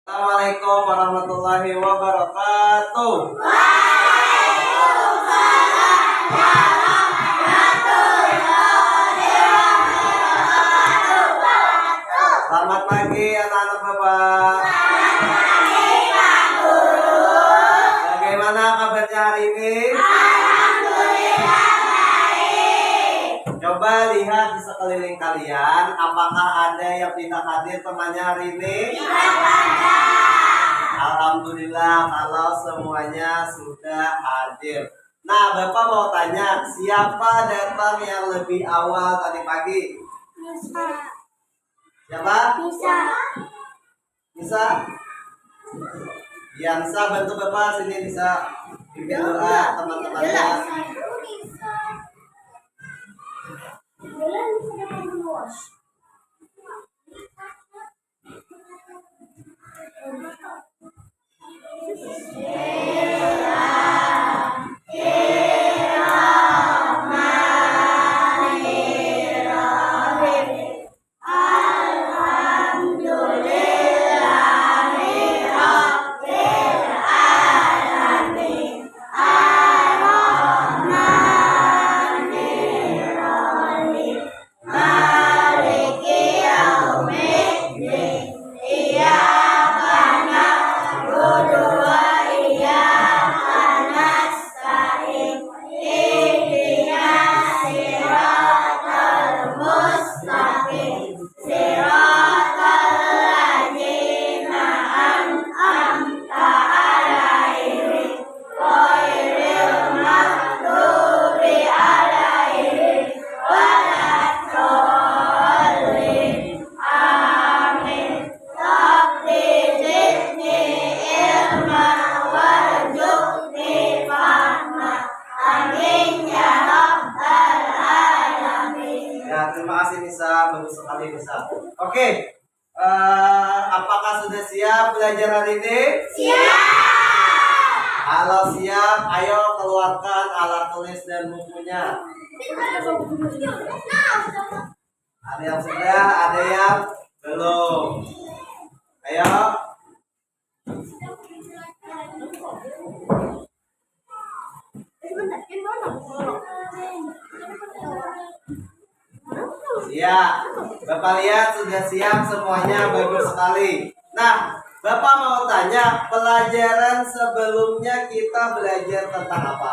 Assalamualaikum warahmatullahi wabarakatuh. Selamat pagi anak-anak Bapak. Bagaimana kabarnya hari ini? Coba lihat di sekeliling kalian, apakah ada yang tidak hadir temannya hari ini? Alhamdulillah kalau semuanya sudah hadir. Nah, Bapak mau tanya, siapa datang yang lebih awal tadi pagi? Siapa? Bisa? Biansa, bantu Bapak sini bisa pimpin doa teman-temannya. Terima kasih Nisa, bagus sekali Nisa. Oke, apakah sudah siap belajar hari ini? Siap. Kalau siap, ayo keluarkan alat tulis dan bukunya. Ada yang sudah, ada yang belum. Ayo. Ya, Bapak lihat sudah siap semuanya, bagus sekali. Nah, Bapak mau tanya, pelajaran sebelumnya kita belajar tentang apa?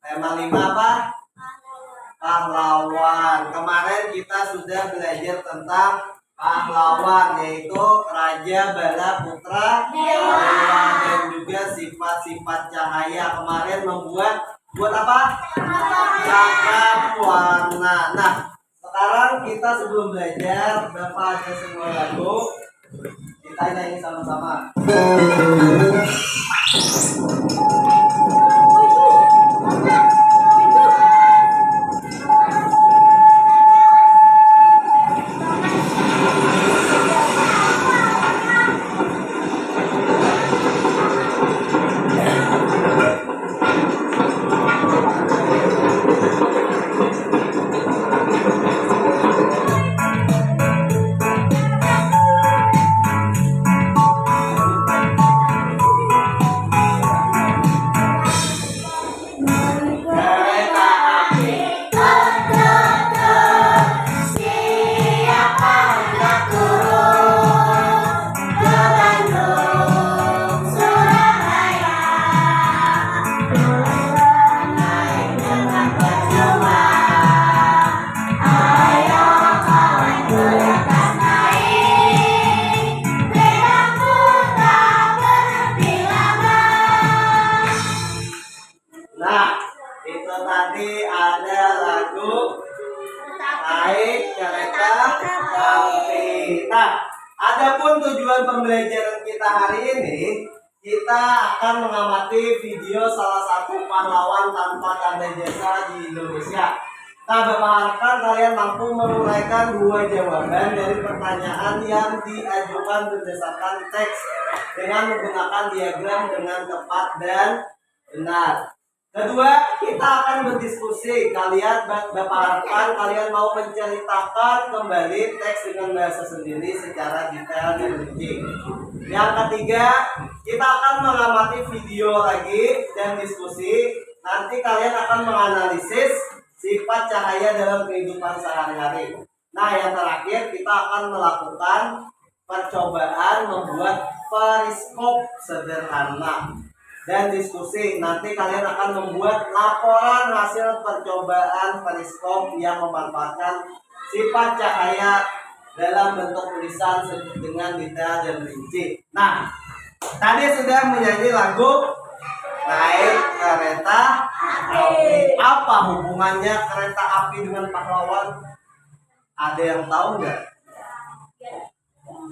Tema 5 apa? Pahlawan. Kemarin kita sudah belajar tentang pahlawan, yaitu Raja Bala Putra Dewa dan juga sifat-sifat cahaya. Kemarin buat apa? Ragam warna. Nah, sekarang kita sebelum belajar, Bapak ada sebuah lagu. Kita nyanyi sama-sama. Nah, itu tadi ada lagu Naik Kereta Api. Nah, adapun tujuan pembelajaran kita hari ini, kita akan mengamati video salah satu pahlawan tanpa tanda jasa di Indonesia. Nah, Bapak harapkan kalian mampu menguraikan 2 jawaban dari pertanyaan yang diajukan berdasarkan teks dengan menggunakan diagram dengan tepat dan benar. Kedua, kita akan berdiskusi. Kalian Bapak harapkan kalian mau menceritakan kembali teks dengan bahasa sendiri secara detail dan rinci. Yang ketiga, kita akan mengamati video lagi dan diskusi. Nanti kalian akan menganalisis sifat cahaya dalam kehidupan sehari-hari. Nah, yang terakhir kita akan melakukan percobaan membuat periskop sederhana dan diskusi. Nanti kalian akan membuat laporan hasil percobaan periskop yang memanfaatkan sifat cahaya dalam bentuk tulisan dengan detail dan rinci. Nah, tadi sudah menyanyi lagu Naik Kereta Api. Apa hubungannya kereta api dengan pahlawan? Ada yang tahu nggak?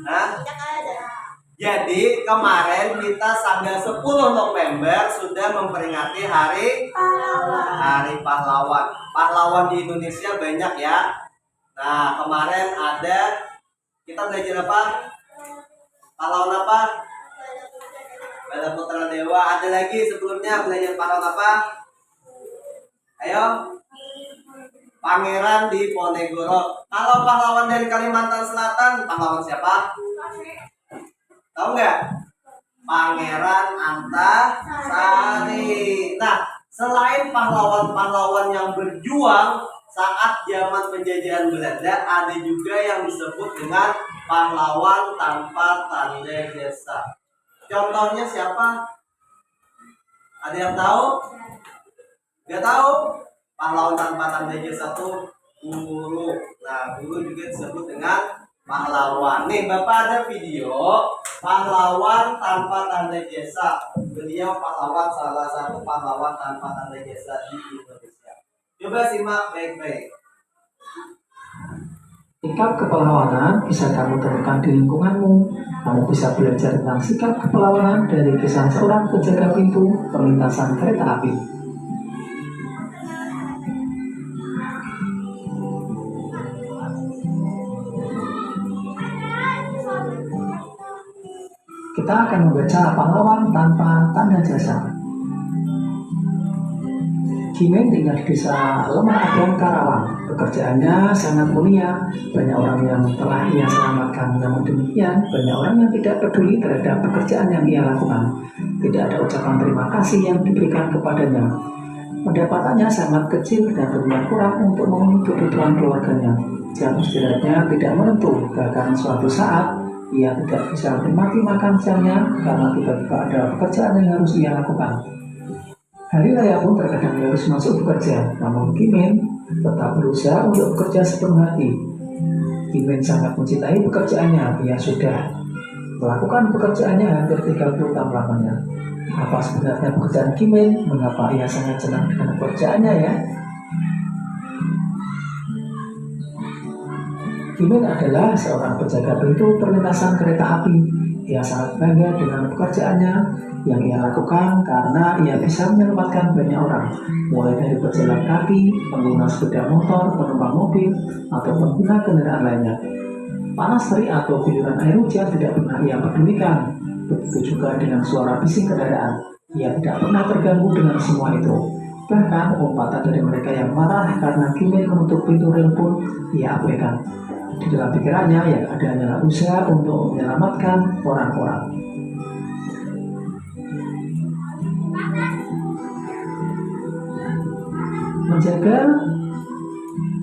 Nah, jadi kemarin kita tanggal 10 November sudah memperingati Hari Pahlawan. Pahlawan di Indonesia banyak ya. Nah, kemarin ada kita belajar apa? Pahlawan apa? Bala Putra Dewa. Ada lagi sebelumnya belajar pahlawan apa? Ayo. Pangeran di Ponegoro. Kalau pahlawan dari Kalimantan Selatan, pahlawan siapa? Tahu nggak? Pangeran Antasari. Nah, selain pahlawan-pahlawan yang berjuang saat zaman penjajahan Belanda, ada juga yang disebut dengan pahlawan tanpa tanda jasa. Contohnya siapa? Ada yang tahu? Nggak tahu? Pahlawan tanpa tanda jasa tuh guru. Nah, guru juga disebut dengan pahlawan. Nih, Bapak ada video pahlawan tanpa tanda jasa. Beliau pahlawan, salah satu pahlawan tanpa tanda jasa di Indonesia. Coba simak baik-baik. Sikap kepahlawanan bisa kamu temukan di lingkunganmu. Kamu bisa belajar tentang sikap kepahlawanan dari kisah seorang penjaga pintu perlintasan kereta api. Kita akan membaca pahlawan tanpa tanda jasa. Kimen tinggal di desa Lemah Abang, Karawang. Pekerjaannya sangat mulia. Banyak orang yang telah ia selamatkan. Namun demikian, banyak orang yang tidak peduli terhadap pekerjaan yang ia lakukan. Tidak ada ucapan terima kasih yang diberikan kepadanya. Pendapatannya sangat kecil dan berkurang kurang untuk memenuhi kebutuhan keluarganya. Jam istirahatnya tidak menentu. Bahkan suatu saat, ia tidak bisa menikmati makan siangnya karena tiba-tiba ada pekerjaan yang harus ia lakukan. Hari raya pun terkadang harus masuk bekerja, namun Kimen tetap berusaha untuk bekerja sepenuh hati. Kimen sangat mencintai pekerjaannya. Ia sudah melakukan pekerjaannya hampir 30 tahun lamanya. Apa sebenarnya pekerjaan Kimen? Mengapa ia sangat senang dengan pekerjaannya ya? Kimen adalah seorang penjaga pintu perlintasan kereta api. Ia sangat bangga dengan pekerjaannya yang ia lakukan karena ia bisa menyelamatkan banyak orang, mulai dari pejalan kaki, pengguna sepeda motor, penumpang mobil, atau pengguna kendaraan lainnya. Panas terik atau guyuran air hujan tidak pernah ia pedulikan. Begitu juga dengan suara bising kendaraan. Ia tidak pernah terganggu dengan semua itu. Bahkan umpatan dari mereka yang marah karena Kimen menutup pintu rel pun ia abaikan. Di dalam pikirannya yang ada hanyalah usaha untuk menyelamatkan orang-orang. Menjaga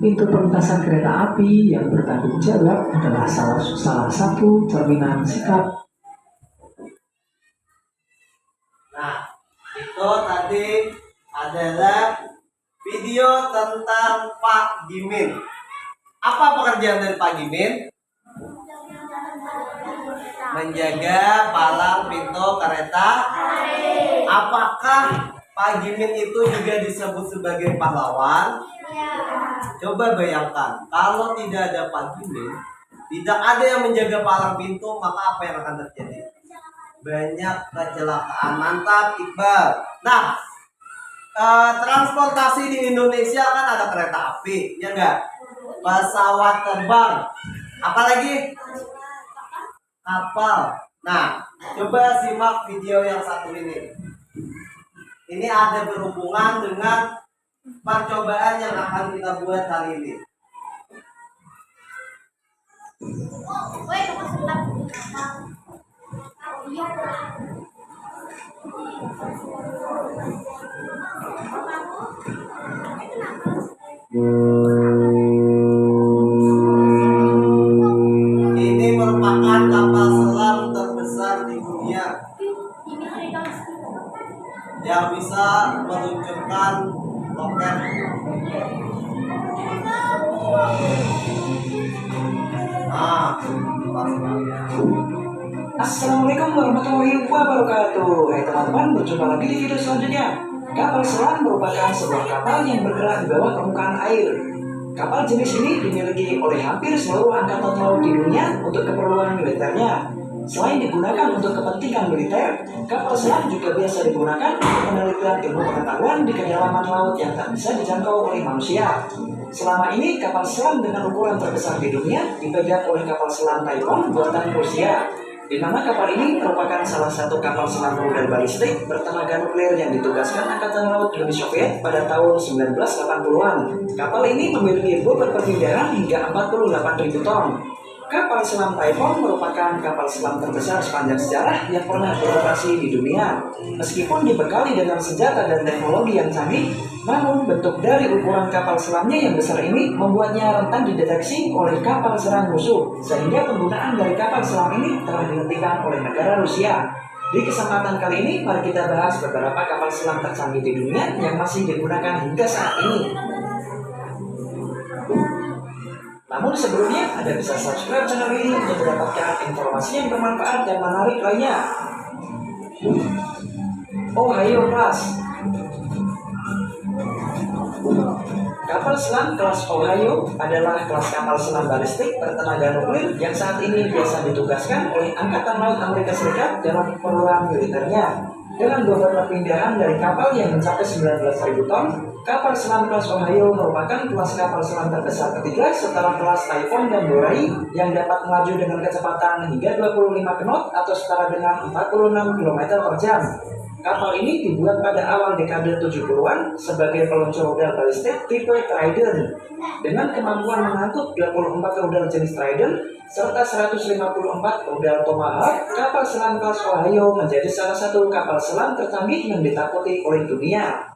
pintu perlintasan kereta api yang bertanggung jawab adalah salah satu cerminan sikap. Nah, itu tadi adalah video tentang Pak Gimin. Apa pekerjaan dari Pak Gimin? Menjaga palang pintu kereta. Apakah Pak Gimin itu juga disebut sebagai pahlawan? Coba bayangkan, kalau tidak ada Pak Gimin, tidak ada yang menjaga palang pintu, maka apa yang akan terjadi? Banyak kecelakaan. Mantap, Iqbal. Nah, transportasi di Indonesia kan ada kereta api, ya enggak? Pesawat terbang, apalagi kapal. Nah, coba simak video yang satu ini. ini ada berhubungan dengan percobaan yang akan kita buat hari ini. Ini merupakan kapal selam terbesar di dunia yang bisa meluncurkan roket. Assalamualaikum warahmatullahi wabarakatuh. Hai teman-teman, berjumpa lagi di video selanjutnya. Kapal selam merupakan sebuah kapal yang bergerak di bawah permukaan air. Kapal jenis ini dimiliki oleh hampir seluruh angkatan laut di dunia untuk keperluan militernya. Selain digunakan untuk kepentingan militer, kapal selam juga biasa digunakan untuk penelitian ilmu pengetahuan di kedalaman laut yang tak bisa dijangkau oleh manusia. Selama ini, kapal selam dengan ukuran terbesar di dunia dipegang oleh kapal selam Typhoon buatan Rusia, di mana kapal ini merupakan salah satu kapal selam rudal balistik bertenaga nuklir yang ditugaskan Angkatan Laut Uni Soviet pada tahun 1980-an. Kapal ini memiliki bobot perpindahan hingga 48.000 ton. Kapal selam Typhoon merupakan kapal selam terbesar sepanjang sejarah yang pernah beroperasi di dunia. Meskipun dibekali dengan senjata dan teknologi yang canggih, namun bentuk dari ukuran kapal selamnya yang besar ini membuatnya rentan dideteksi oleh kapal serang musuh, sehingga penggunaan dari kapal selam ini telah dihentikan oleh negara Rusia. Di kesempatan kali ini, mari kita bahas beberapa kapal selam tercanggih di dunia yang masih digunakan hingga saat ini. Namun sebelumnya, Anda bisa subscribe channel ini untuk mendapatkan informasi yang bermanfaat dan menarik lainnya. Ohio Class. Kapal selam kelas Ohio adalah kelas kapal selam balistik bertenaga nuklir yang saat ini biasa ditugaskan oleh Angkatan Laut Amerika Serikat dalam keperluan militernya. Dengan bobot perpindahan dari kapal yang mencapai 19.000 ton, kapal selam kelas Ohio merupakan kelas kapal selam terbesar ketiga setelah kelas Typhoon dan Borai yang dapat melaju dengan kecepatan hingga 25 knot atau setara dengan 46 km per jam. Kapal ini dibuat pada awal dekade 70-an sebagai peluncur rudal balistik tipe Trident. Dengan kemampuan mengangkut 24 rudal jenis Trident serta 154 rudal Tomahawk, kapal selam kelas Ohio menjadi salah satu kapal selam tercanggih yang ditakuti oleh dunia.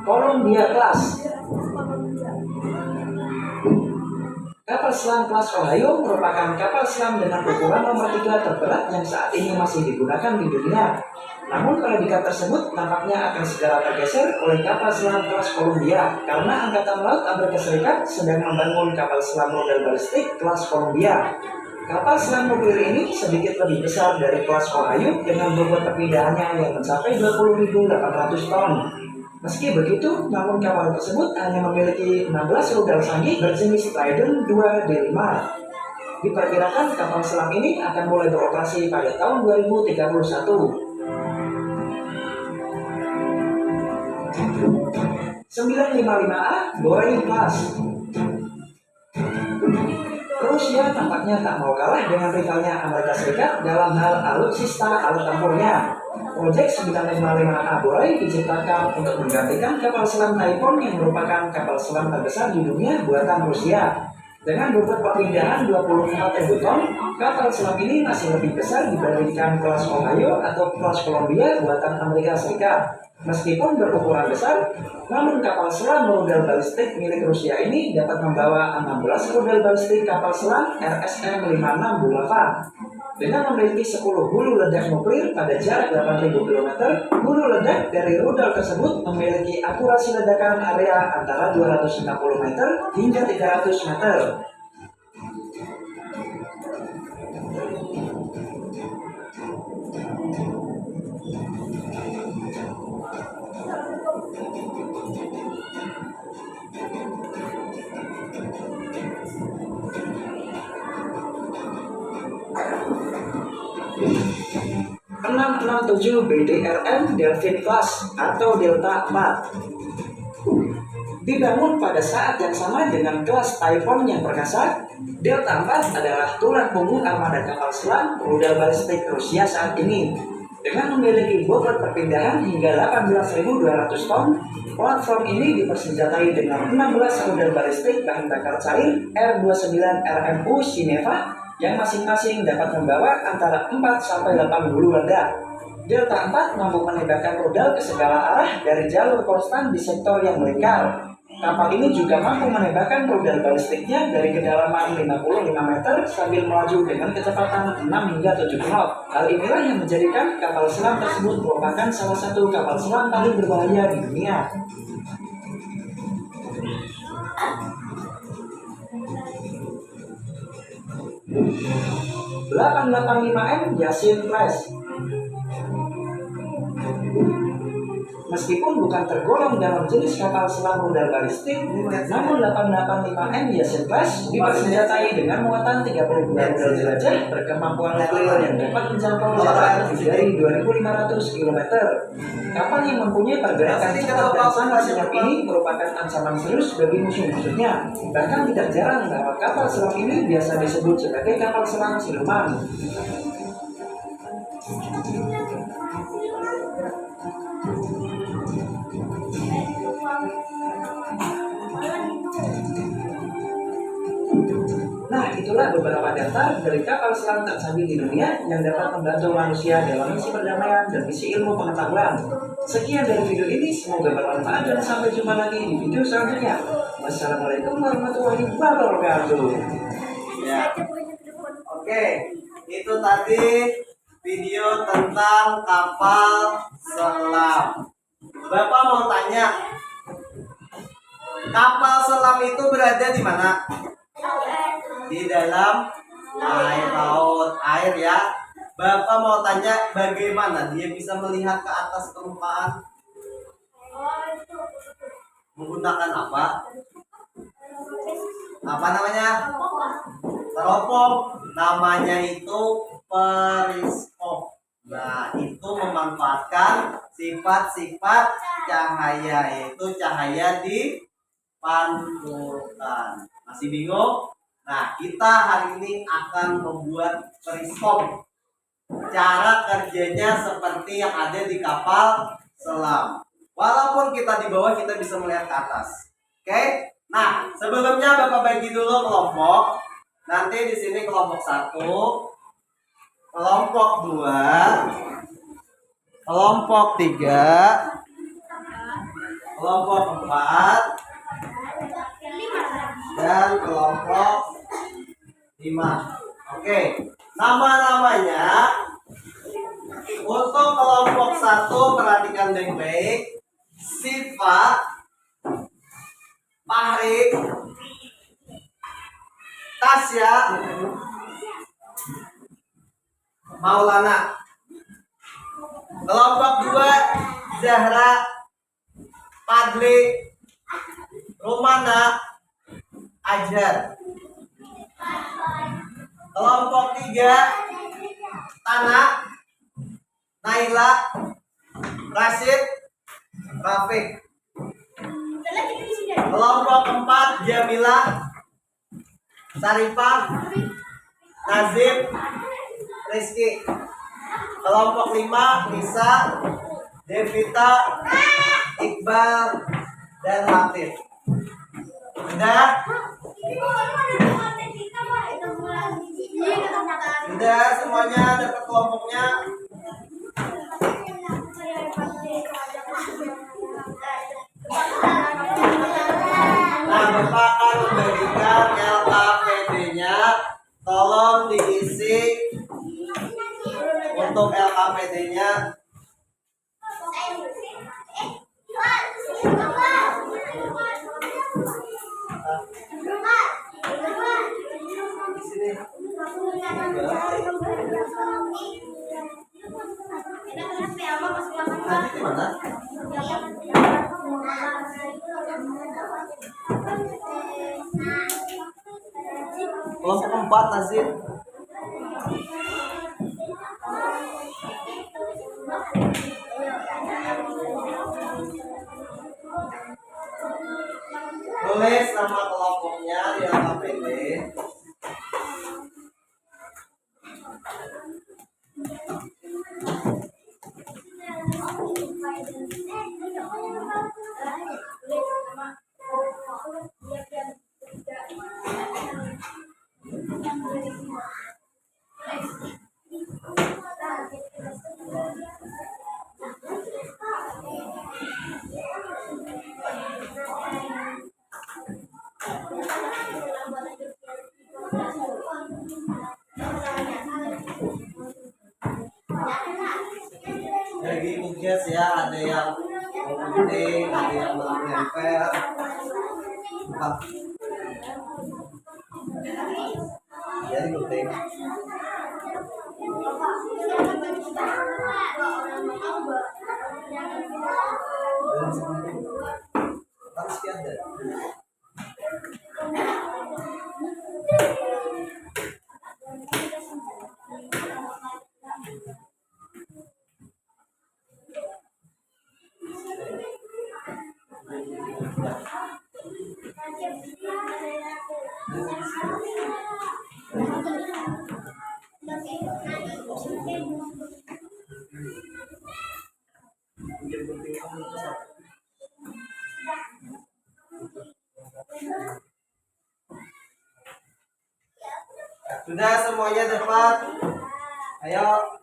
Columbia Class. Kapal selam kelas Ohio merupakan kapal selam dengan ukuran nomor 3 terberat yang saat ini masih digunakan di dunia. Namun predikat tersebut nampaknya akan segera tergeser oleh kapal selam kelas Columbia karena Angkatan Laut Amerika Serikat sedang membangun kapal selam rudal balistik kelas Columbia. Kapal selam nuklir ini sedikit lebih besar dari kelas Ohio dengan bobot perpindahannya yang mencapai 20.800 ton. Meski begitu, namun kapal tersebut hanya memiliki 16 rudal canggih berjenis Trident 2D5. Diperkirakan kapal selam ini akan mulai beroperasi pada tahun 2031. 955A Borai Class. Rusia tampaknya tak mau kalah dengan rivalnya Amerika Serikat dalam hal alutsista alat tempurnya. Proyek 955A Borai diciptakan untuk menggantikan kapal selam Typhoon yang merupakan kapal selam terbesar di dunia buatan Rusia. Dengan bobot perpindahan 24.000 ton, kapal selam ini masih lebih besar dibandingkan kelas Ohio atau kelas Columbia buatan Amerika Serikat. Meskipun berukuran besar, namun kapal selam rudal balistik milik Rusia ini dapat membawa 16 rudal balistik kapal selam RSM-56 dengan memiliki 10 hulu ledak nuklir pada jarak 8.000 km. Hulu ledak dari rudal tersebut memiliki akurasi ledakan area antara 260 meter hingga 300 meter. 7 BDRM Delfin Class atau Delta 4. Dibangun pada saat yang sama dengan kelas Typhoon yang perkasa, Delta 4 adalah tulang punggung armada kapal selam rudal balistik Rusia saat ini. Dengan memiliki bobot perpindahan hingga 18.200 ton, platform ini dipersenjatai dengan 16 rudal balistik bahan bakar cair R-29 RMU Sineva yang masing-masing dapat membawa antara 4 sampai 8 hulu ledak. Delta 4 mampu menembakkan rudal ke segala arah dari jalur konstan di sektor yang melingkar. Kapal ini juga mampu menembakkan rudal balistiknya dari kedalaman 55 meter sambil melaju dengan kecepatan 6 hingga 7 knot. Hal inilah yang menjadikan kapal selam tersebut merupakan salah satu kapal selam paling berbahaya di dunia. (885M) Yasin Class. Meskipun bukan tergolong dalam jenis kapal selam rudal balistik, namun 885M Yasin Class dipersenjatai dengan muatan 32 rudal jelajah berkemampuan nuklir yang dapat menjangkau jarak lebih dari 2.500 km. Kapal yang mempunyai pergerakan cepat dan sangat siap ini merupakan ancaman serius bagi musuh-musuhnya. Bahkan tidak jarang bahwa kapal selam ini biasa disebut sebagai kapal selam siluman. Nah, itulah beberapa data dari kapal selam tercanggih di dunia yang dapat membantu manusia dalam misi perdamaian dan misi ilmu pengetahuan. Sekian dari video ini, semoga bermanfaat dan sampai jumpa lagi di video selanjutnya. Wassalamualaikum warahmatullahi wabarakatuh. Ya. Oke, itu tadi video tentang kapal selam. Bapak mau tanya, kapal selam itu berada di mana? Di dalam air laut, air ya. Bapak mau tanya bagaimana dia bisa melihat ke atas permukaan? Menggunakan apa? Apa namanya? Teropong. Namanya itu periskop. Nah, itu memanfaatkan sifat-sifat cahaya, yaitu cahaya di pantulan. Masih bingung? Nah, kita hari ini akan membuat periskop. Cara kerjanya seperti yang ada di kapal selam. Walaupun kita di bawah, kita bisa melihat ke atas. Oke? Nah, sebelumnya Bapak bagi dulu kelompok. Nanti di sini kelompok 1, kelompok 2, kelompok 3, kelompok 4, dan kelompok 5. Oke, nama-namanya untuk kelompok 1 perhatikan baik-baik. Siva, Fahri, Tasya, Maulana. Kelompok 2 Zahra, Padli, Romana, Ajar. Kelompok 3 Tanah, Naila, Rashid, Rafiq. Kelompok 4 Jamila, Sarifah, Nazib, Rizky. Kelompok 5 Nisa, Devita, Iqbal, dan Latif. Udah? Udah semuanya dapat kelompoknya? Nah, Bapak akan membagikan LKPD-nya. Tolong diisi untuk LKPD-nya. Di sini. Nanti di mana? Kelompok 4 Nazir. Tulis nama kelompoknya di LKPD. Jadi tugas ya, ada yang penting, ada yang nempel. Jadi penting. Harus ada. Sudah semuanya dapat? Ayo.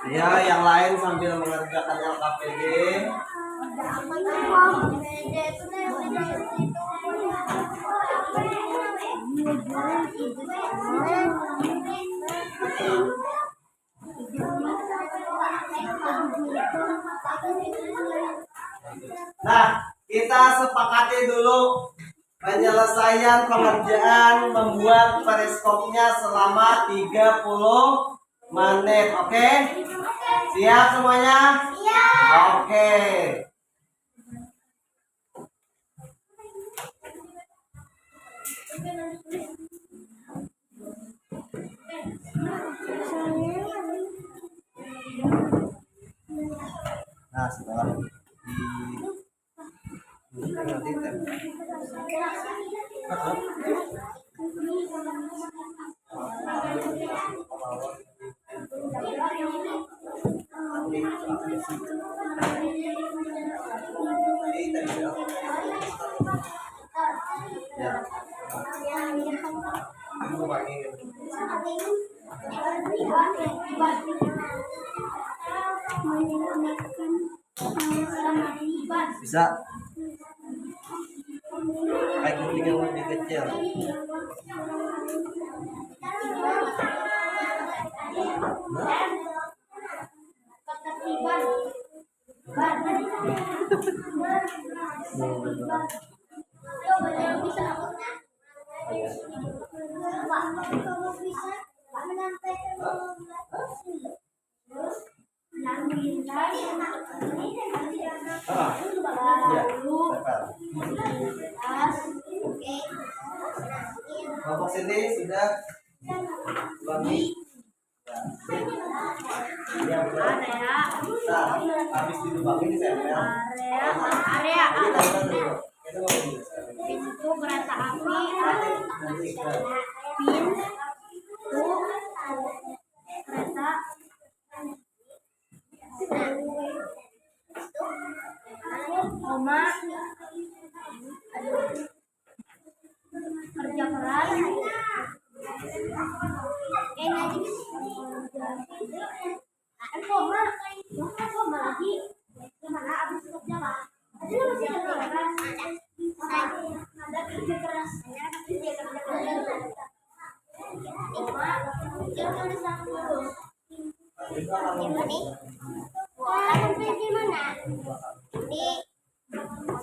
Ya, yang lain sambil mengerjakan LKPD. Nah, kita sepakati dulu penyelesaian pengerjaan membuat periskopnya selama 30 menit. Oke? Siap semuanya? Oke. Nah, setelah nanti bisa kayak gunting yang lebih kecil. Kelompok sini sudah lagi. Ya, nah, habis dilubangin di tempel. Area pintu kereta api, pintu kereta, koma, kerja keras, koma lagi. Ada kerja keras. Ada kerja keras. Jangan tulisan dulu. Gimana? Sampai di mana? Di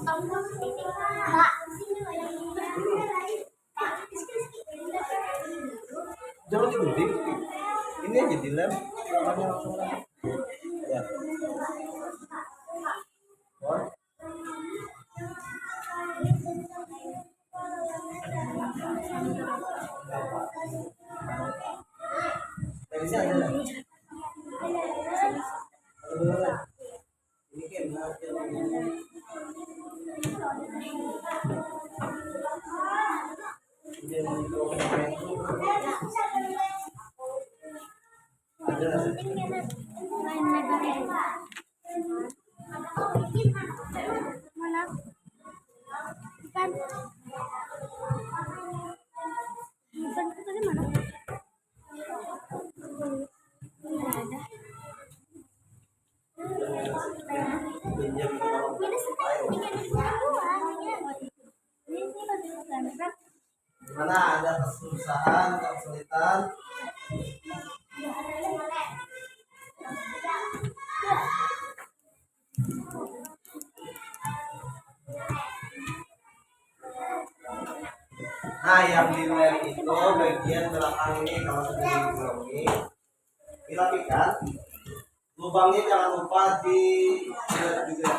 potong titik Pak. Jangan digunting. Ini aja dilem. Namanya langsung lem. Ya. Dari sini ada. Ini kan Mana? Bukan. Bukan itu tadi mana? Nggak ada. Ini sekarang tinggal di doang ya. Ini baru berangkat. Gimana, ada kesusahan, kesulitan? Nah, yang di lem itu bagian belakang ini kalau sudah dibolongi, dirapikan. Lubangnya jangan lupa di juga.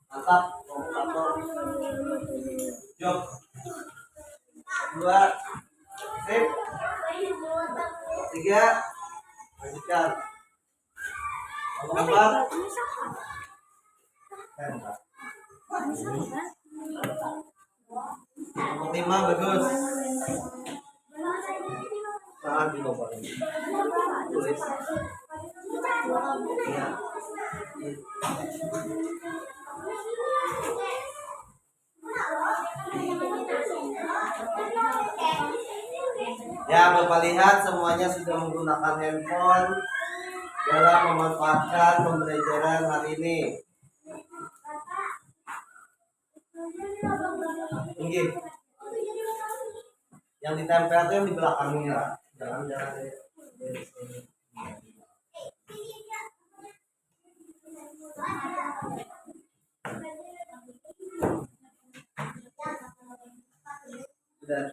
Mantap, komutator. Jok. Dua. Sip. Tiga. Lanjutkan. Empat. Lima, bagus. Tahan di bawah ini. Tulis. Ya. Ya, Bapak lihat semuanya sudah menggunakan handphone dalam memanfaatkan pembelajaran hari ini. Mungkin yang ditempel itu yang di belakangnya, jangan dari sini. Sudah.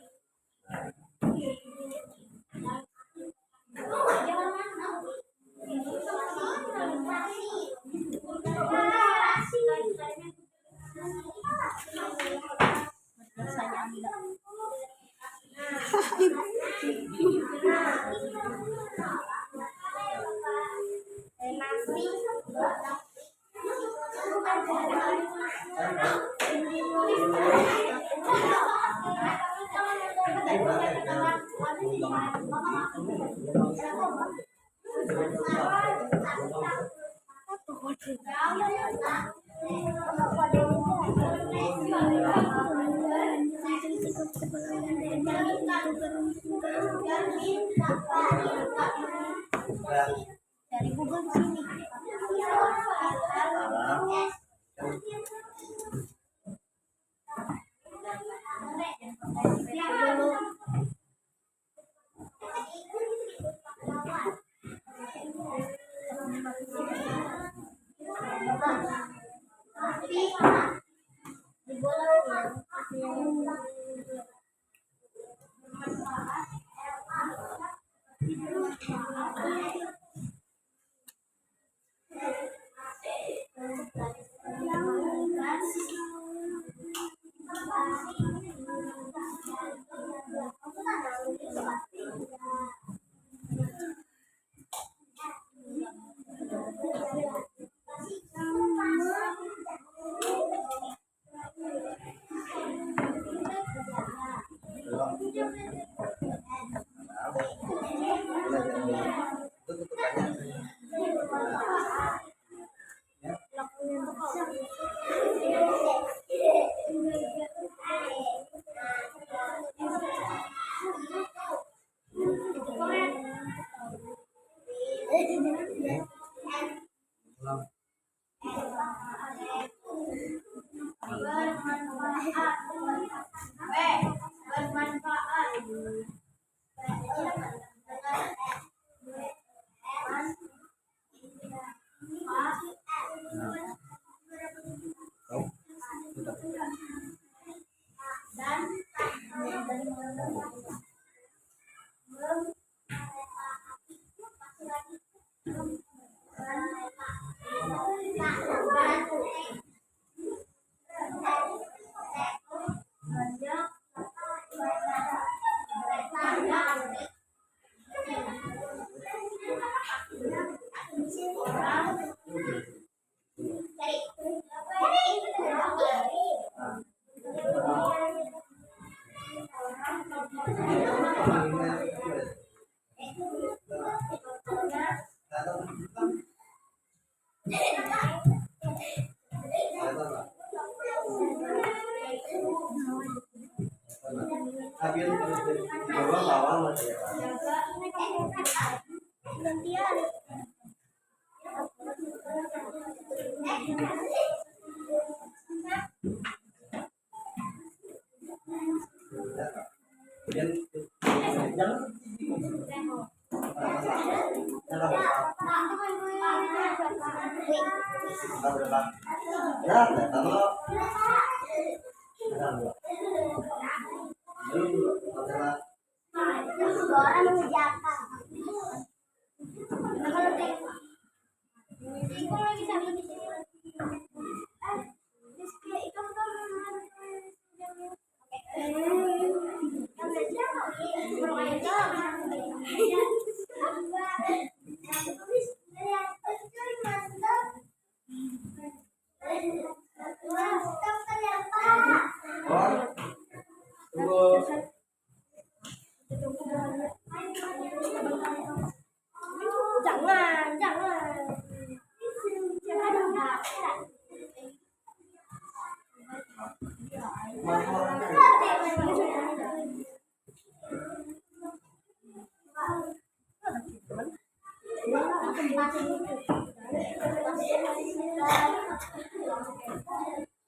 Dari Google sini.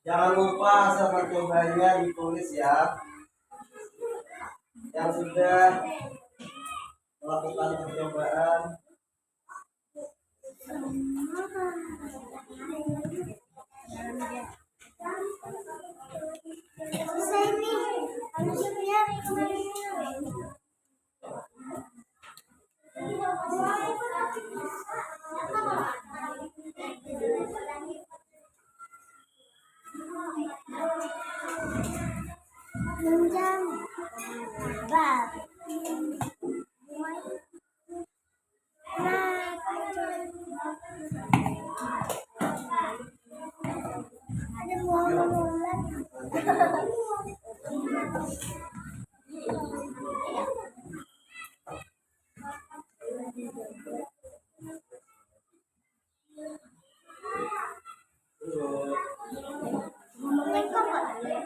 Jangan lupa hasil percobanya ditulis ya. Yang sudah melakukan percobaan Selesai nih. Harusnya kemarin. Jam bar. Ada bola-bola.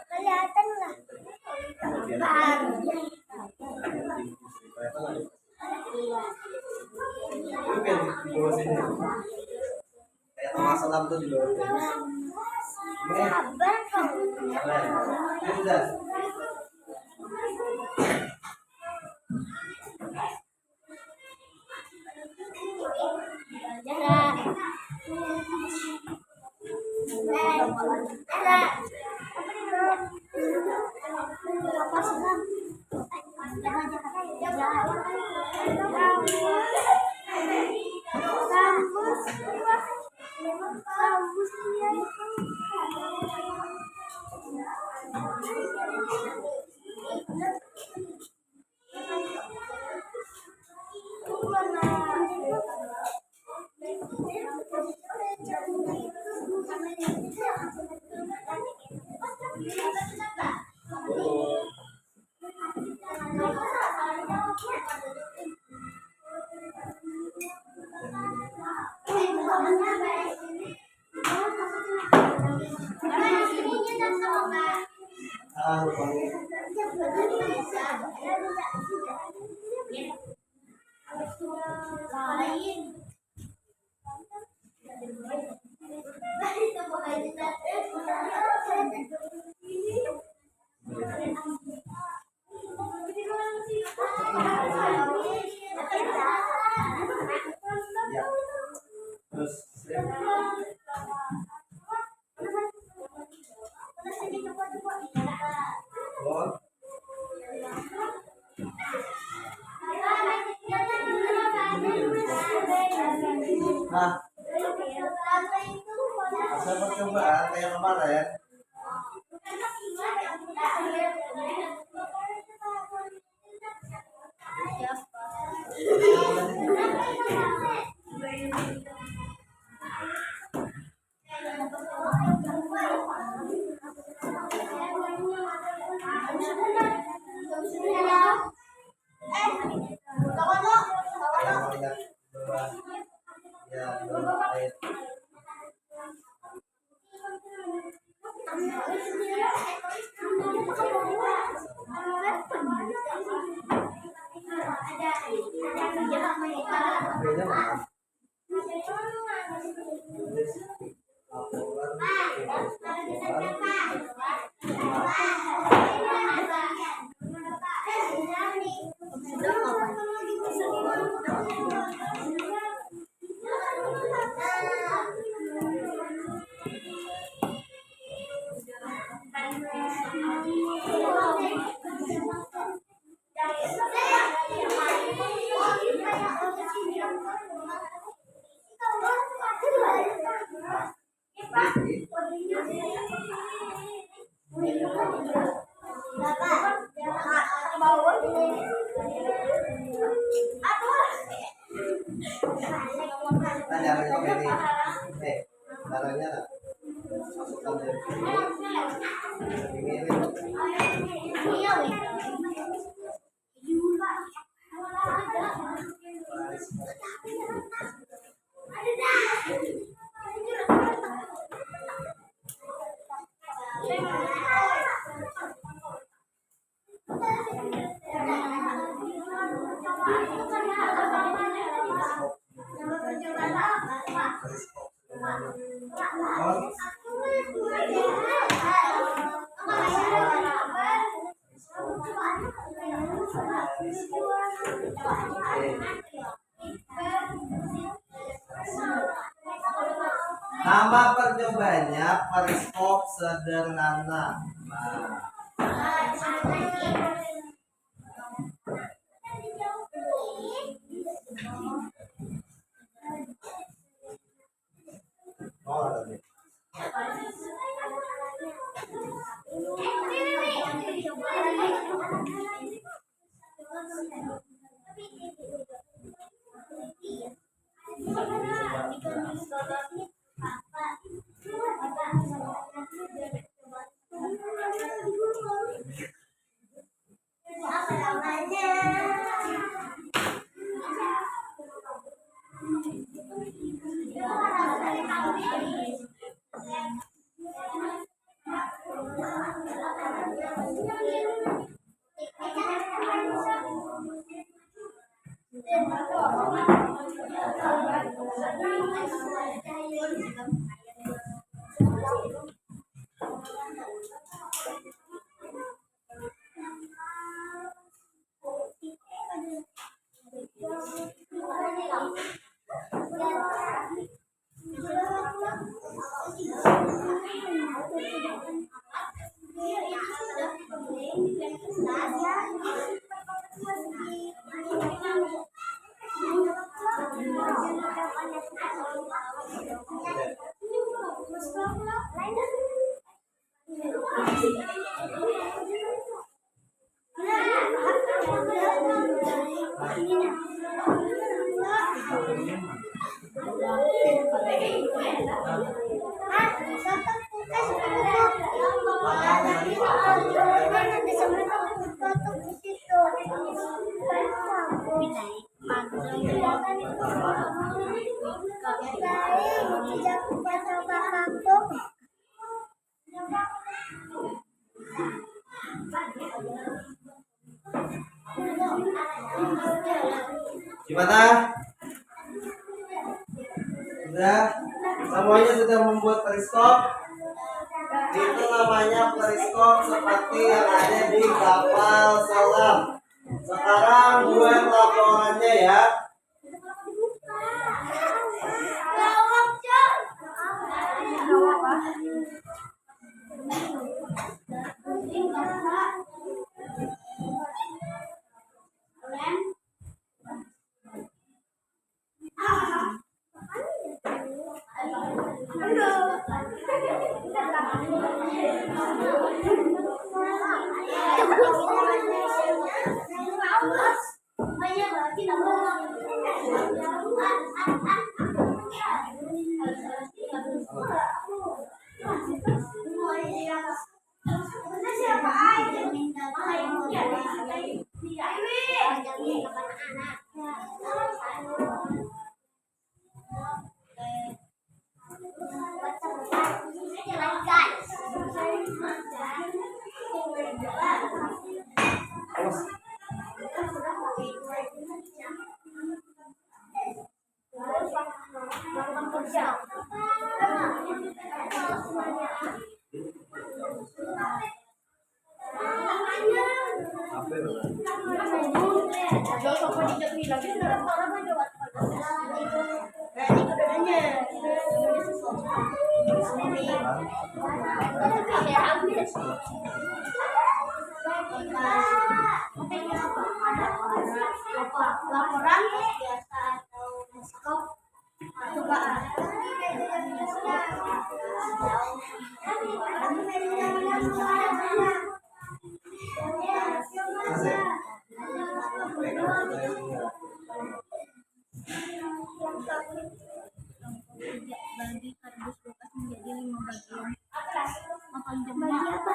Kelihatan lah. Bar. kayak Thomas Salam tuh di bawah. Sabar dong. Ini sudah. Nah, hasil percobaan kayak kemarin Tanya lagi kok ini. Caranya lah. Masukkan dari sini. Ini. Nama percobaannya periskop sederhana. Nah, oh, tadi. Gimana? Sudah? Semuanya sudah membuat periskop? Itu namanya periskop seperti yang ada di kapal selam. Sekarang buat laporannya ya. laporan biasa atau skop cobaan. Bagi kardus bekas menjadi 5 bagian. Bagi apa?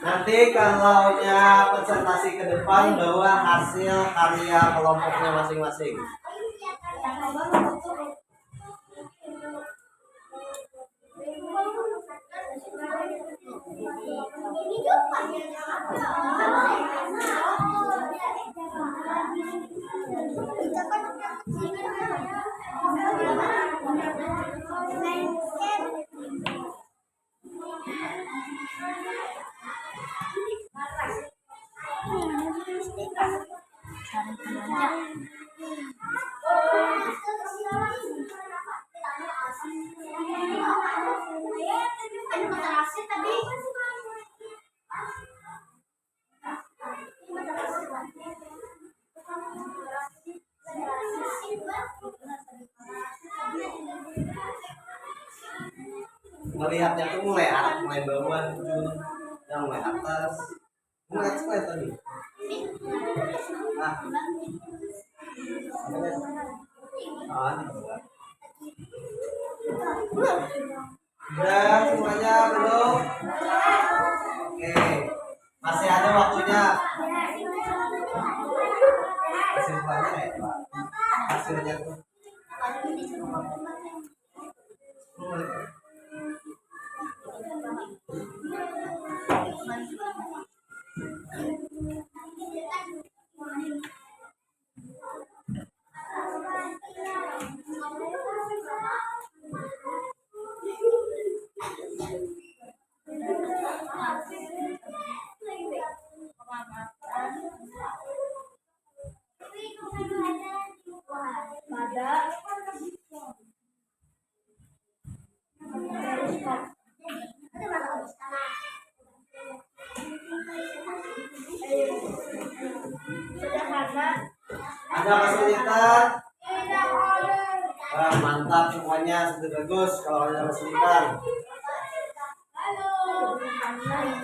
Nanti kalau presentasi ke depan bawa hasil karya kelompoknya masing-masing. Melihatnya tuh mulai arah, mulai bawah gitu, yang mulai atas, mulai atas tadi. Nah, di bawah. Udah semuanya belum? Oke, masih ada waktunya. Kesimpulannya ya Pak, hasilnya tuh. Ada kesulitan? Wah, mantap semuanya, sudah bagus. Kalau ada kesulitan,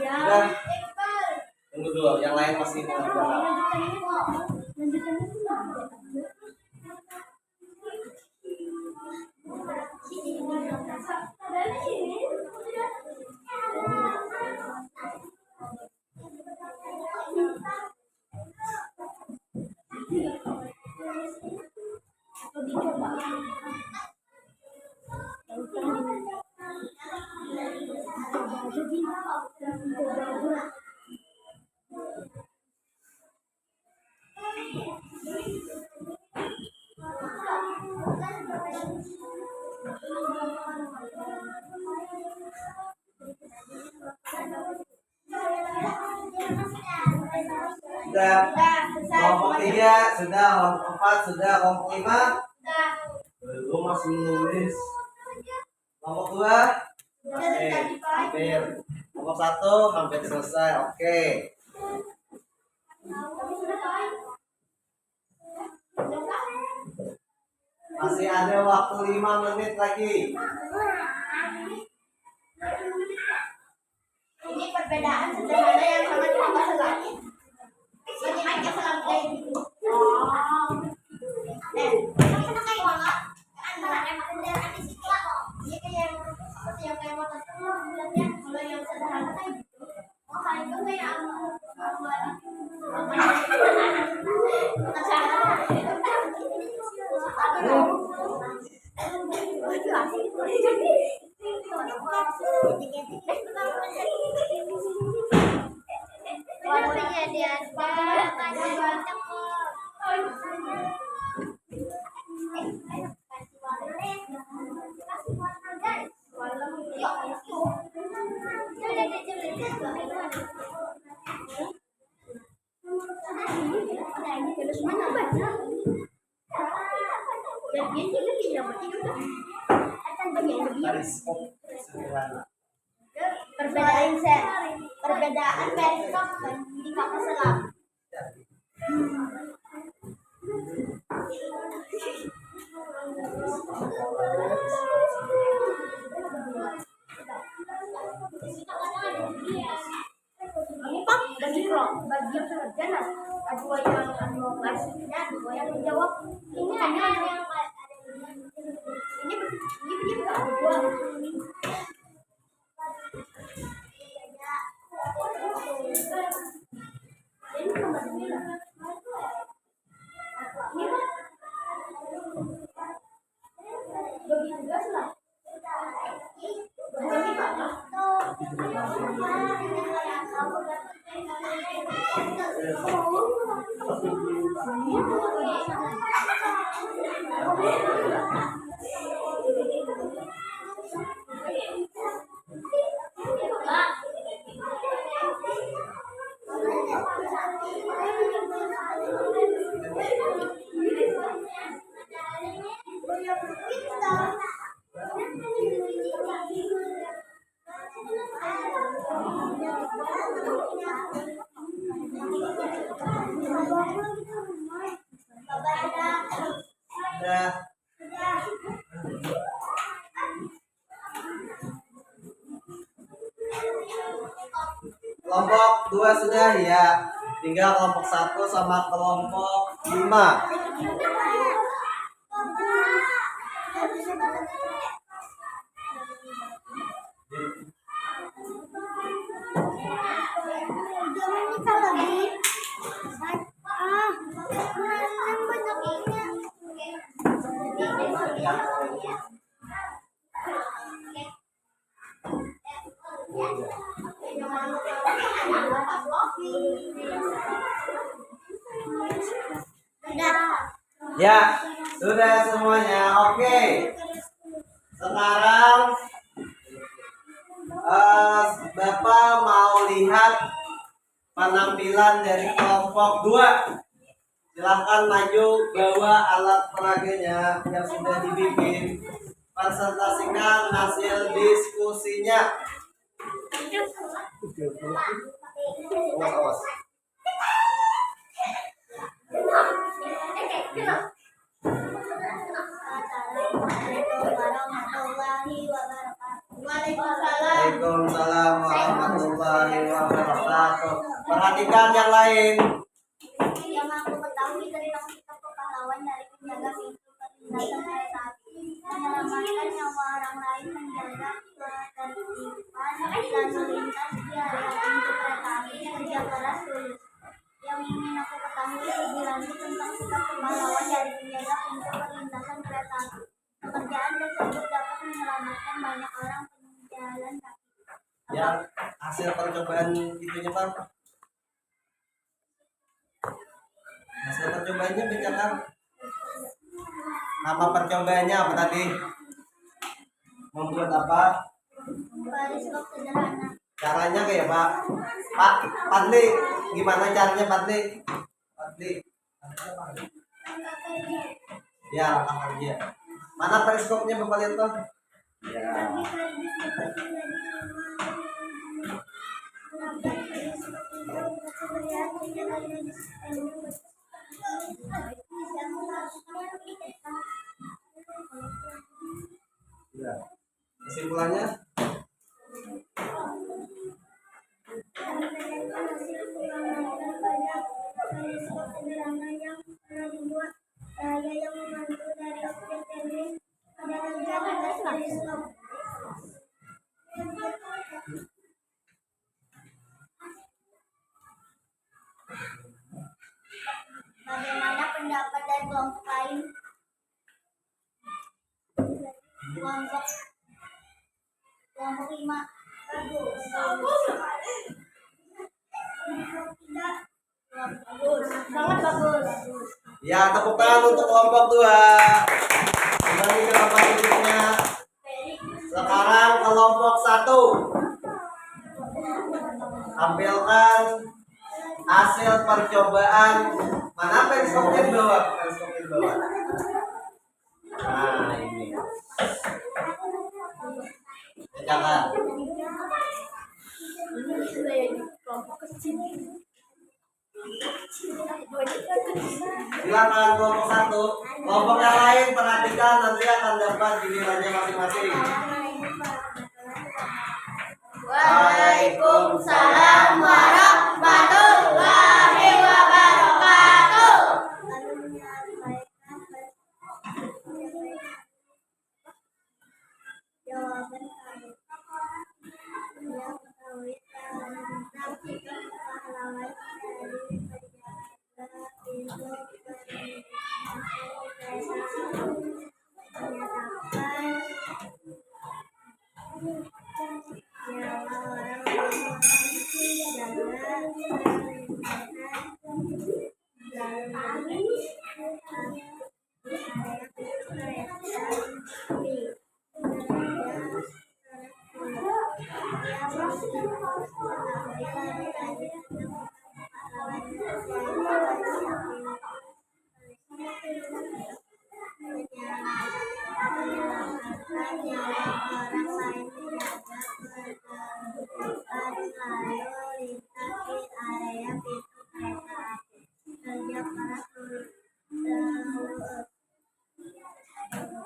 udah tunggu dulu, yang lain masih di belakang. Sudah kelompok 3, sudah kelompok 4, sudah kelompok 5. Belum, masih menulis. Kelompok 2 masih hampir. Kelompok 1 hampir selesai. Oke. Masih ada waktu 5 menit lagi. Ini perbedaan sederhana yang sangat dibahas lagi. Lagi aja selang gitu. Oh. Kayak banget. Antara emang kendaraan di situ kok. Iya kayak seperti yang kayak motor bilangnya kalau yang sederhana kayak gitu. Oh, kayak itu kayak apa? Dan dia juga tidak berarti akan banyak yang lebih Periskop sederhana. perbedaan periskop di kapal selam. Ini Pak, bagi yang sarjana, dua yang aslinya, dua yang menjawab. Ini ada yang ini begini Pak, ada dua. Ini nomor 9. Ini Pak. Bagi tugas lah. Bagi Pak. Udah. Kelompok 2 sudah ya. Tinggal kelompok 1 sama kelompok 5. Ya, sudah semuanya. Oke. Sekarang Bapak mau lihat penampilan dari kelompok 2. Silahkan maju, bawa alat peraganya yang sudah dibikin. Presentasikan hasil diskusinya. Awas, awas. Waalaikumsalam warahmatullahi wabarakatuh. Perhatikan yang lain. Yang aku ketahui tentang sikap pahlawan dari penjaga pintu perlintasan kereta api, menyelamatkan nyawa orang lain, menjaga ketertiban lalu lintas di area pintu kereta api, kerja keras tulus. Yang ingin aku ketahui lebih lanjut tentang sikap pahlawan dari penjaga pintu perlintasan kereta api. Pekerjaan tersebut dapat menyelamatkan banyak orang penjalan kaki. Ya, hasil percobaan itunya Pak. Hasil percobaannya bicara. Nama percobaannya apa tadi? Membuat apa? Periskop sederhana. Caranya kayak Pak. Pak Padli, gimana caranya Padli? Padli. Ya, langkah kerja. Mana periskopnya Bapak lihat Pak? Ya. Ya. Kesimpulannya? Yang membantu dari objek teknis pada kegiatan periskop. Bagaimana pendapat dari kelompok lain? Kelompok 5. Sangat bagus. Ya, tepuk tangan untuk kelompok 2. Kembali ke tempat duduknya. Sekarang kelompok 1. Tampilkan hasil percobaan. Mana periskopnya di bawah? Periskopnya di bawah. Jangan. Silakan kelompok 1. Kelompok yang lain perhatikan, nanti akan dapat gilirannya masing-masing. Waalaikumsalam warahmatullahi wabarakatuh. Jawaban kami. Ia mengetahui tentang pahlawan dari penjara pintu menyatakan nyawa orang lain jangan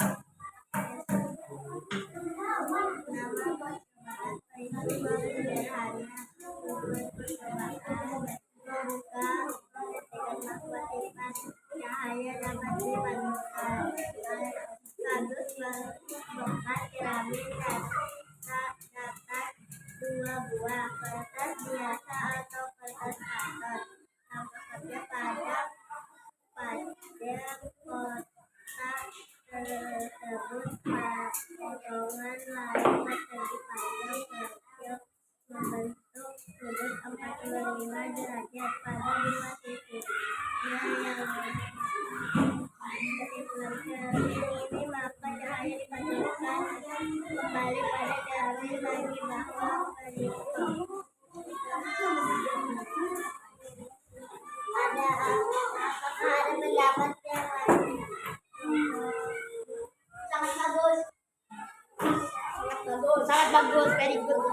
lalu cahaya dapat dipanaskan. Kardus bekas keramik dapat 2 buah. Kertas biasa atau kertas karton. Yang bekerja pada kotak tersebut potongan lain akan dipajang kecil membentuk sudut 45 derajat pada 2 titik. Ini maka cahaya dipantulkan kembali pada cermin lagi bahwa periskop. Apakah ada pendapat yang lain? Sangat bagus. Sangat bagus, very good.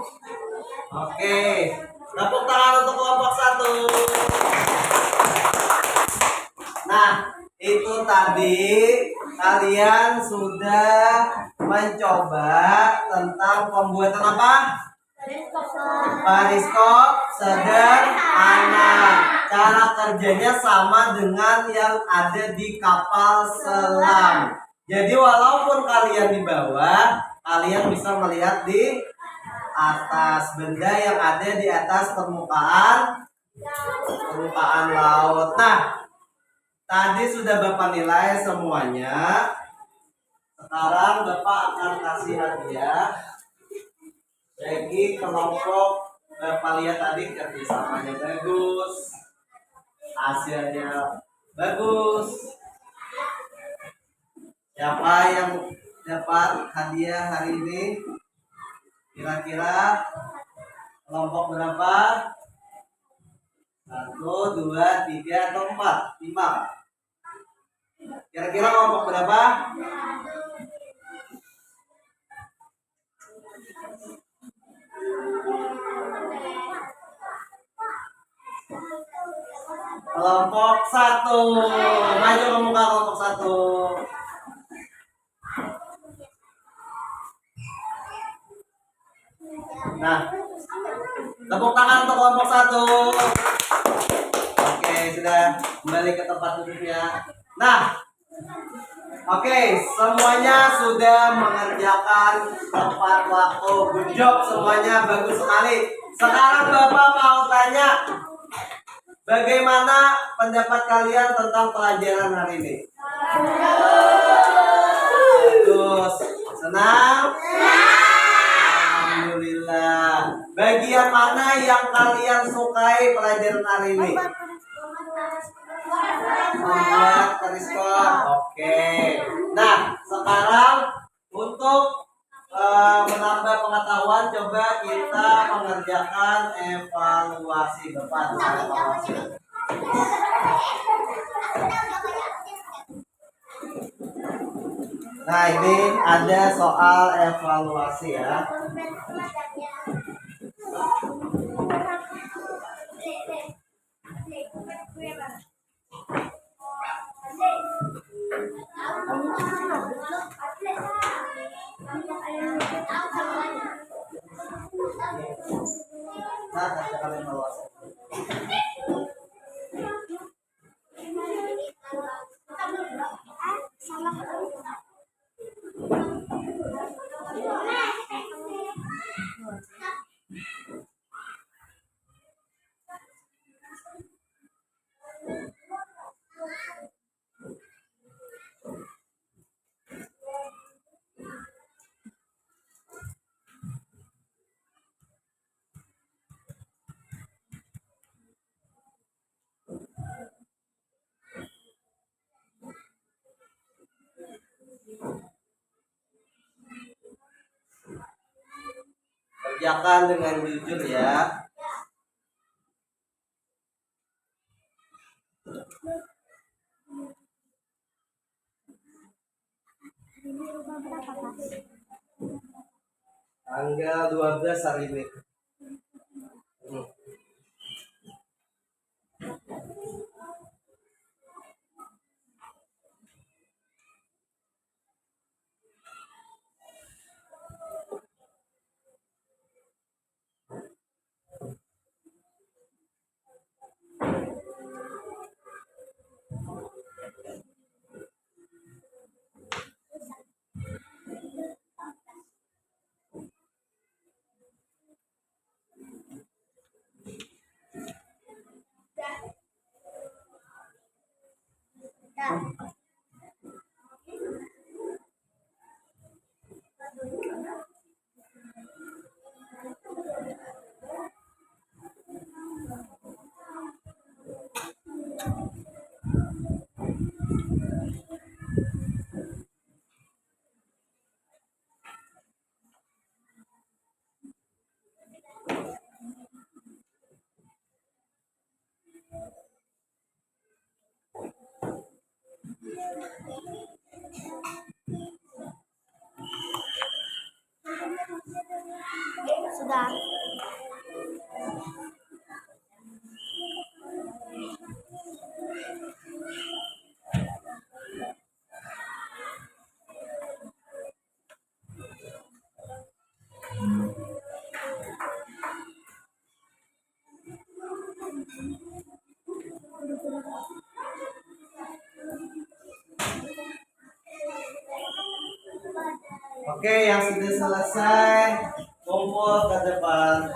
Oke, tepuk tangan untuk kelompok 1. Nah, itu tadi kalian sudah mencoba tentang pembuatan apa? Periskop sederhana. Cara kerjanya sama dengan yang ada di kapal selam. Jadi walaupun kalian di bawah, kalian bisa melihat di atas benda yang ada di atas permukaan laut. Nah, tadi sudah Bapak nilai semuanya. Sekarang Bapak akan kasih hadiah bagi kelompok Bapak lihat tadi kerjasamanya bagus, hasilnya bagus. Siapa yang dapat hadiah hari ini? Kira-kira kelompok berapa? 1, 2, 3, atau 4, 5? Kira-kira kelompok berapa? Kelompok 1. Maju ke muka kelompok 1. Nah, tepuk tangan untuk kelompok 1. Oke, sudah kembali ke tempat duduknya. Nah, oke, semuanya sudah mengerjakan tepat waktu. Good job semuanya, bagus sekali. Sekarang Bapak mau tanya, bagaimana pendapat kalian tentang pelajaran hari ini? Bagus. Senang? Alhamdulillah. Bagian mana yang kalian sukai pelajaran hari ini? Membuat periskop. Oke. Nah, sekarang untuk menambah pengetahuan, coba kita mengerjakan evaluasi. Bapak evaluasi. Nah, ini ada soal evaluasi ya. Kerjakan dengan jujur ya. Tanggal 12 hari ini. Sudah. Oke, yang sudah selesai kumpul ke depan.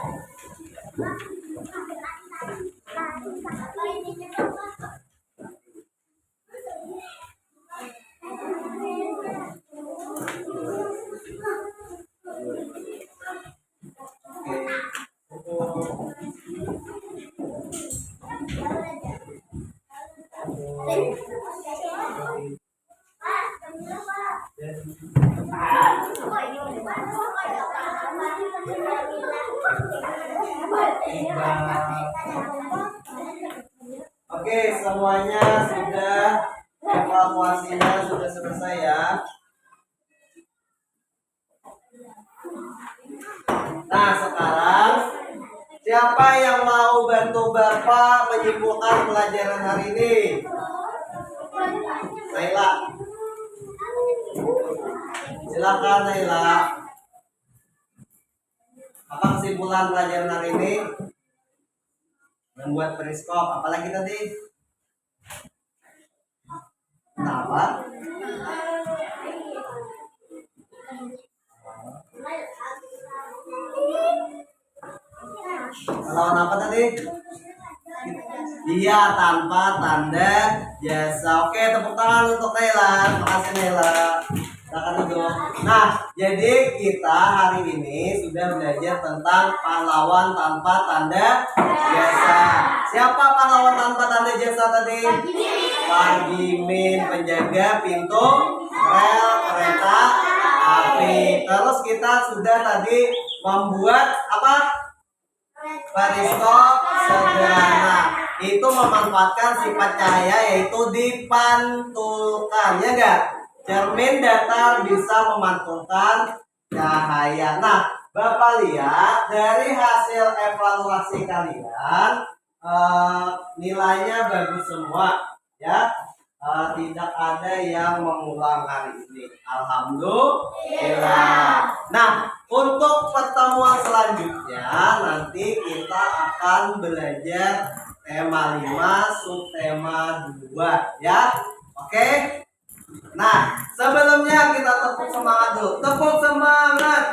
Oke, semuanya sudah, evaluasinya sudah selesai ya. Nah, sekarang siapa yang mau bantu Bapak menyimpulkan pelajaran hari ini? Naila. Silakan Naila. Apa kesimpulan pelajaran hari ini? Membuat periskop, apalagi tadi? Kenapa? Melawan apa tadi? Iya, tanpa tanda jasa. Oke, tepuk tangan untuk Naila. Makasih Naila. Silakan duduk. Nah, jadi kita hari ini sudah belajar tentang pahlawan tanpa tanda jasa. Siapa pahlawan tanpa tanda jasa tadi? Pak Gimin, penjaga pintu rel kereta api. Terus kita sudah tadi membuat apa? Periskop sederhana. Itu memanfaatkan sifat cahaya, yaitu dipantulkan, ya enggak? Cermin datar bisa memantulkan cahaya. Nah, Bapak lihat dari hasil evaluasi kalian, nilainya bagus semua, ya. Tidak ada yang mengulang hari ini. Alhamdulillah. Nah, untuk pertemuan selanjutnya nanti kita akan belajar tema 5 subtema 2 ya. Oke? Nah, sebelumnya kita tepuk semangat dulu. Tepuk semangat.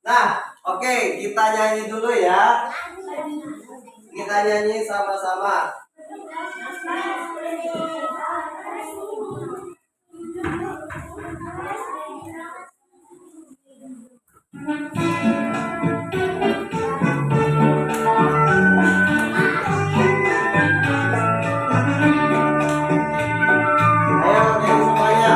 Nah, oke, kita nyanyi dulu ya. Kita nyanyi sama-sama. Ayo nyanyi semuanya.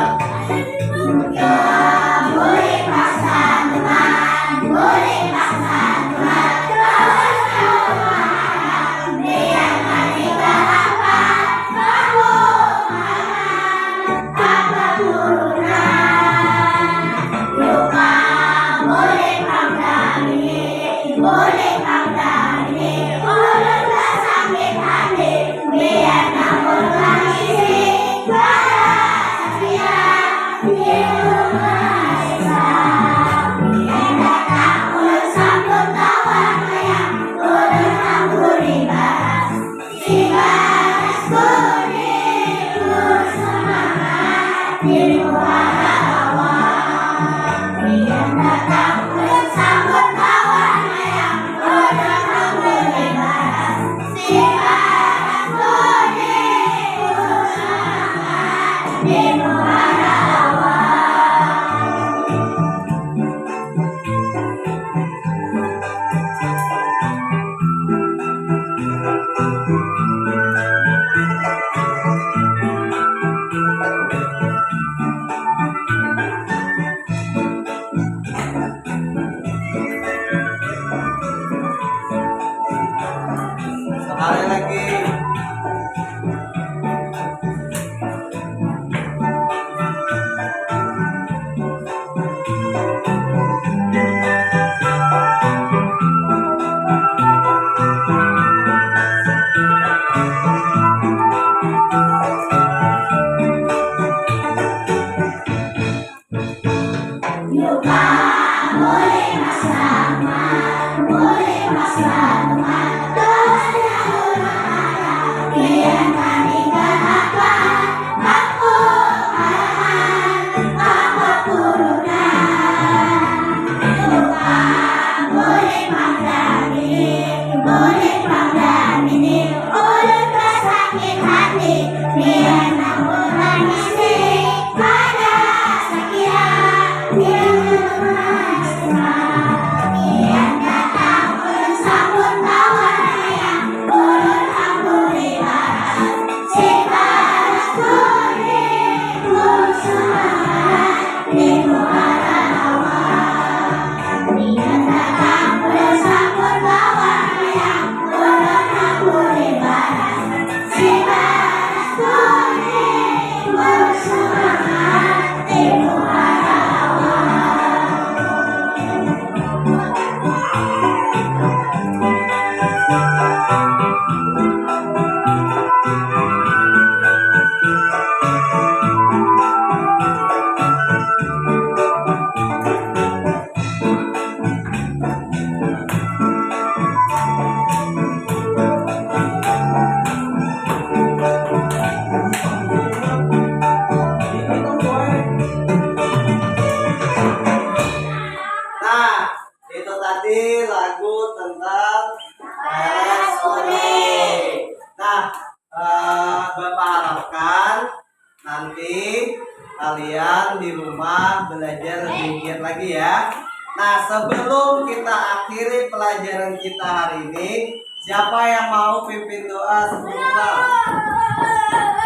Sekali lagi. Nah, itu tadi lagu tentang RSUD. Nah, Bapak harapkan nanti kalian di rumah belajar lebih giat lagi ya. Nah, sebelum kita akhiri pelajaran kita hari ini, siapa yang mau pimpin doa sebelum pulang?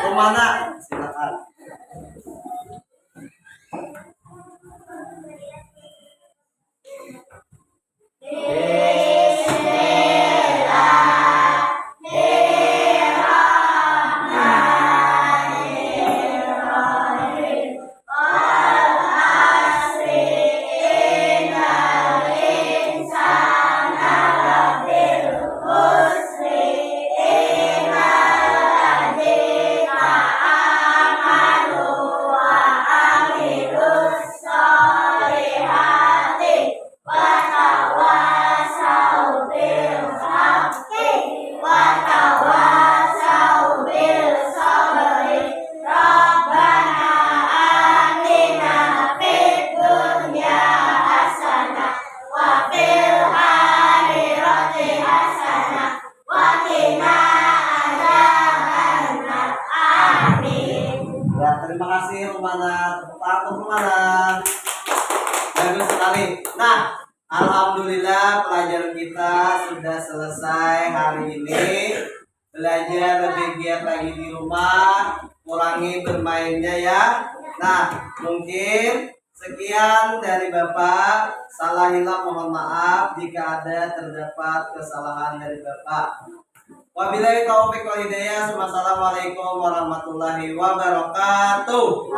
Rumana, silakan. Wasau mana? Tepuk mana? Bagus sekali. Nah, alhamdulillah pelajaran kita sudah selesai hari ini. Belajar lebih giat lagi di rumah, kurangi bermainnya ya. Nah, mungkin sekian dari Bapak. Salah hilang mohon maaf jika ada terdapat kesalahan dari Bapak. Wabillahi taufiq wal hidayah. Wassalamualaikum warahmatullahi wabarakatuh.